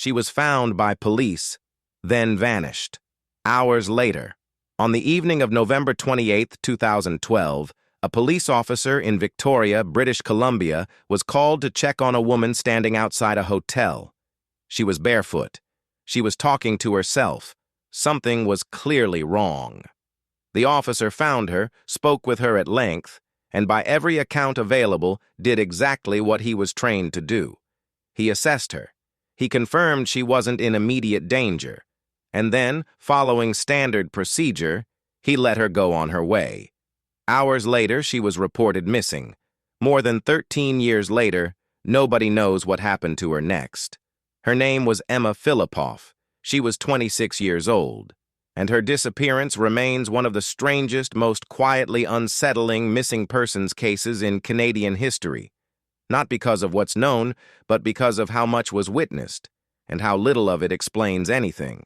She was found by police, then vanished. Hours later, on the evening of November 28, 2012, a police officer in Victoria, British Columbia, was called to check on a woman standing outside a hotel. She was barefoot. She was talking to herself. Something was clearly wrong. The officer found her, spoke with her at length, and by every account available, did exactly what he was trained to do. He assessed her. He confirmed she wasn't in immediate danger. And then, following standard procedure, he let her go on her way. Hours later, she was reported missing. More than 13 years later, nobody knows what happened to her next. Her name was Emma Fillipoff. She was 26 years old, and her disappearance remains one of the strangest, most quietly unsettling missing persons cases in Canadian history. Not because of what's known, but because of how much was witnessed, and how little of it explains anything.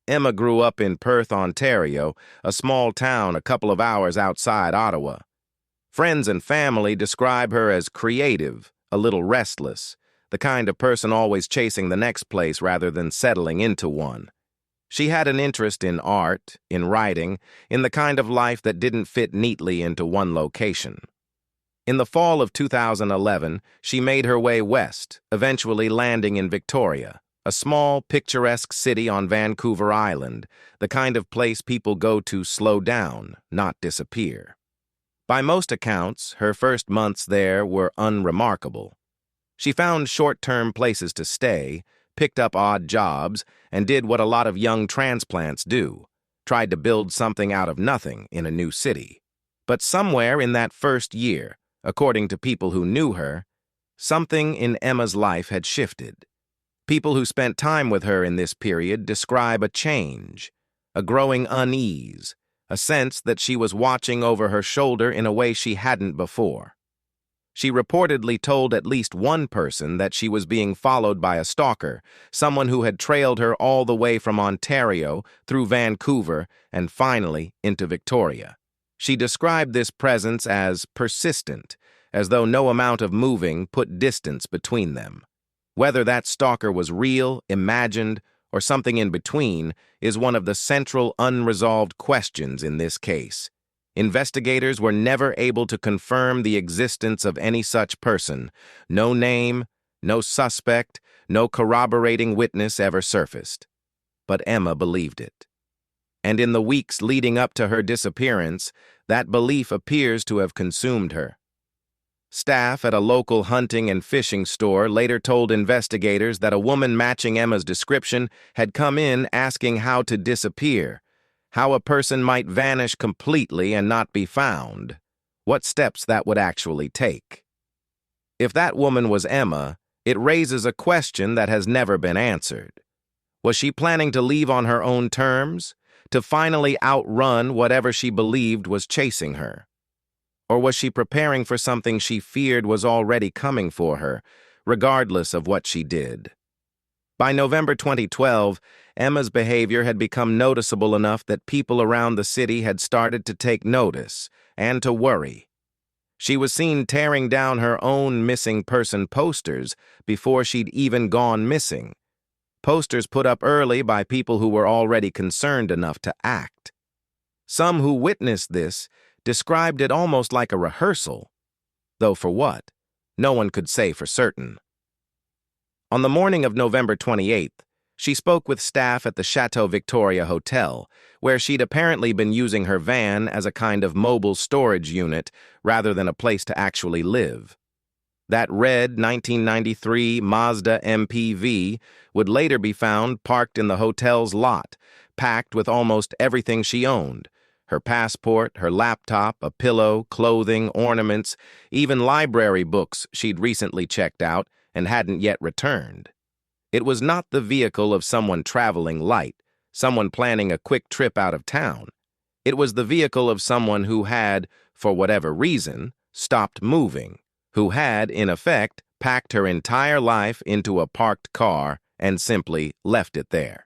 Emma grew up in Perth, Ontario, a small town a couple of hours outside Ottawa. Friends and family describe her as creative, a little restless, the kind of person always chasing the next place rather than settling into one. She had an interest in art, in writing, in the kind of life that didn't fit neatly into one location. In the fall of 2011, she made her way west, eventually landing in Victoria, a small, picturesque city on Vancouver Island, the kind of place people go to slow down, not disappear. By most accounts, her first months there were unremarkable. She found short-term places to stay, picked up odd jobs, and did what a lot of young transplants do, tried to build something out of nothing in a new city. But somewhere in that first year, according to people who knew her, something in Emma's life had shifted. People who spent time with her in this period describe a change, a growing unease, a sense that she was watching over her shoulder in a way she hadn't before. She reportedly told at least one person that she was being followed by a stalker, someone who had trailed her all the way from Ontario, through Vancouver, and finally into Victoria. She described this presence as persistent, as though no amount of moving put distance between them. Whether that stalker was real, imagined, or something in between is one of the central unresolved questions in this case. Investigators were never able to confirm the existence of any such person. No name, no suspect, no corroborating witness ever surfaced. But Emma believed it. And in the weeks leading up to her disappearance, that belief appears to have consumed her. Staff at a local hunting and fishing store later told investigators that a woman matching Emma's description had come in asking how to disappear, how a person might vanish completely and not be found, what steps that would actually take. If that woman was Emma, it raises a question that has never been answered. Was she planning to leave on her own terms, to finally outrun whatever she believed was chasing her? Or was she preparing for something she feared was already coming for her, regardless of what she did? By November 2012, Emma's behavior had become noticeable enough that people around the city had started to take notice and to worry. She was seen tearing down her own missing person posters before she'd even gone missing. Posters put up early by people who were already concerned enough to act. Some who witnessed this described it almost like a rehearsal, though for what, no one could say for certain. On the morning of November 28th, she spoke with staff at the Chateau Victoria Hotel, where she'd apparently been using her van as a kind of mobile storage unit rather than a place to actually live. That red 1993 Mazda MPV would later be found parked in the hotel's lot, packed with almost everything she owned: her passport, her laptop, a pillow, clothing, ornaments, even library books she'd recently checked out and hadn't yet returned. It was not the vehicle of someone traveling light, someone planning a quick trip out of town. It was the vehicle of someone who had, for whatever reason, stopped moving, who had, in effect, packed her entire life into a parked car and simply left it there.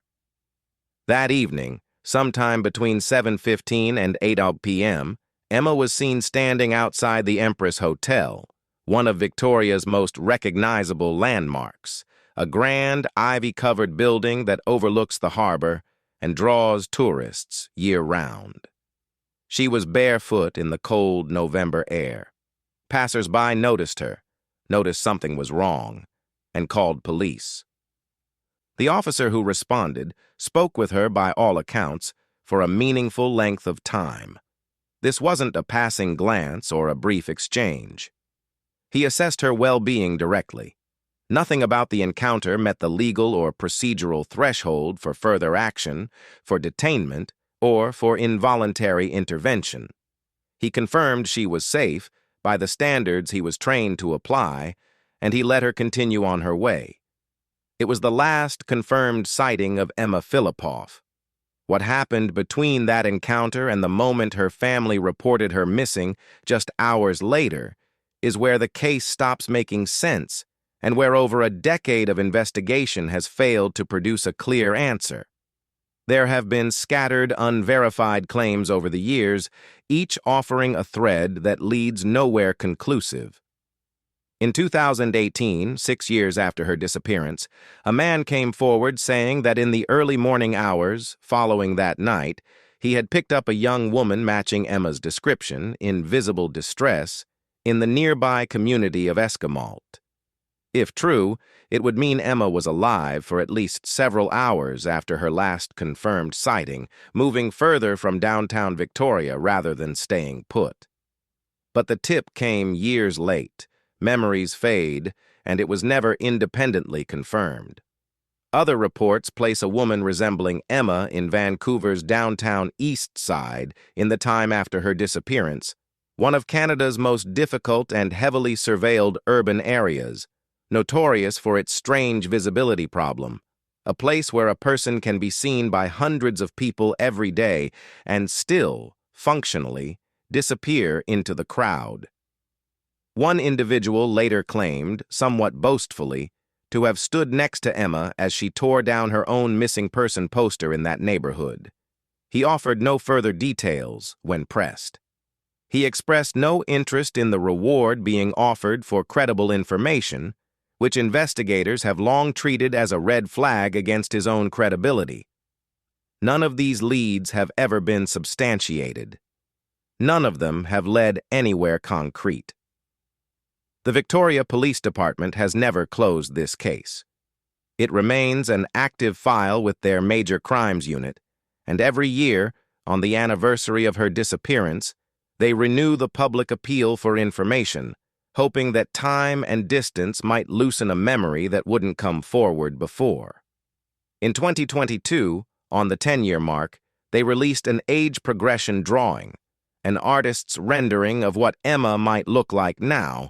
That evening, sometime between 7:15 and 8 p.m., Emma was seen standing outside the Empress Hotel, one of Victoria's most recognizable landmarks, a grand, ivy-covered building that overlooks the harbor and draws tourists year-round. She was barefoot in the cold November air. Passers-by noticed her, noticed something was wrong, and called police. The officer who responded spoke with her, by all accounts, for a meaningful length of time. This wasn't a passing glance or a brief exchange. He assessed her well-being directly. Nothing about the encounter met the legal or procedural threshold for further action, for detainment, or for involuntary intervention. He confirmed she was safe by the standards he was trained to apply, and he let her continue on her way. It was the last confirmed sighting of Emma Fillipoff. What happened between that encounter and the moment her family reported her missing just hours later is where the case stops making sense and where over a decade of investigation has failed to produce a clear answer. There have been scattered, unverified claims over the years, each offering a thread that leads nowhere conclusive. In 2018, 6 years after her disappearance, a man came forward saying that in the early morning hours following that night, he had picked up a young woman matching Emma's description, in visible distress, in the nearby community of Esquimalt. If true, it would mean Emma was alive for at least several hours after her last confirmed sighting, moving further from downtown Victoria rather than staying put. But the tip came years late. Memories fade, and it was never independently confirmed. Other reports place a woman resembling Emma in Vancouver's downtown east side in the time after her disappearance, one of Canada's most difficult and heavily surveilled urban areas, notorious for its strange visibility problem, a place where a person can be seen by hundreds of people every day and still, functionally, disappear into the crowd. One individual later claimed, somewhat boastfully, to have stood next to Emma as she tore down her own missing person poster in that neighborhood. He offered no further details when pressed. He expressed no interest in the reward being offered for credible information, which investigators have long treated as a red flag against his own credibility. None of these leads have ever been substantiated. None of them have led anywhere concrete. The Victoria Police Department has never closed this case. It remains an active file with their Major Crimes Unit, and every year, on the anniversary of her disappearance, they renew the public appeal for information, hoping that time and distance might loosen a memory that wouldn't come forward before. In 2022, on the 10-year mark, they released an age progression drawing, an artist's rendering of what Emma might look like now,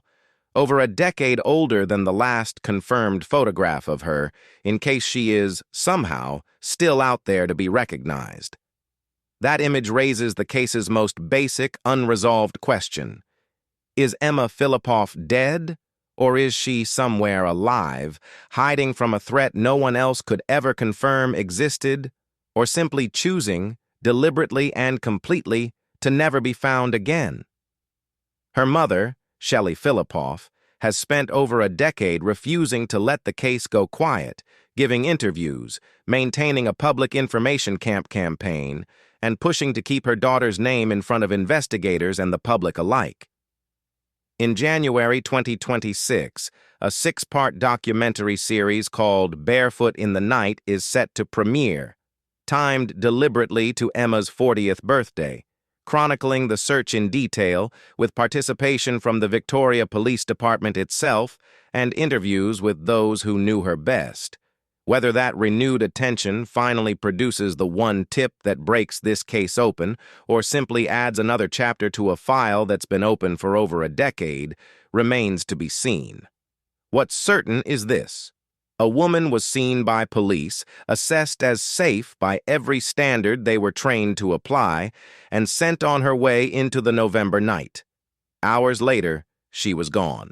over a decade older than the last confirmed photograph of her, in case she is, somehow, still out there to be recognized. That image raises the case's most basic, unresolved question. Is Emma Fillipoff dead, or is she somewhere alive, hiding from a threat no one else could ever confirm existed, or simply choosing, deliberately and completely, to never be found again? Her mother, Shelley Fillipoff, has spent over a decade refusing to let the case go quiet, giving interviews, maintaining a public information campaign, and pushing to keep her daughter's name in front of investigators and the public alike. In January 2026, a 6-part documentary series called Barefoot in the Night is set to premiere, timed deliberately to Emma's 40th birthday, chronicling the search in detail with participation from the Victoria Police Department itself and interviews with those who knew her best. Whether that renewed attention finally produces the one tip that breaks this case open or simply adds another chapter to a file that's been open for over a decade remains to be seen. What's certain is this. A woman was seen by police, assessed as safe by every standard they were trained to apply, and sent on her way into the November night. Hours later, she was gone.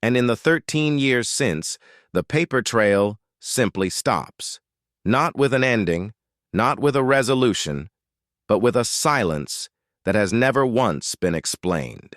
And in the 13 years since, the paper trail simply stops. Not with an ending, not with a resolution, but with a silence that has never once been explained.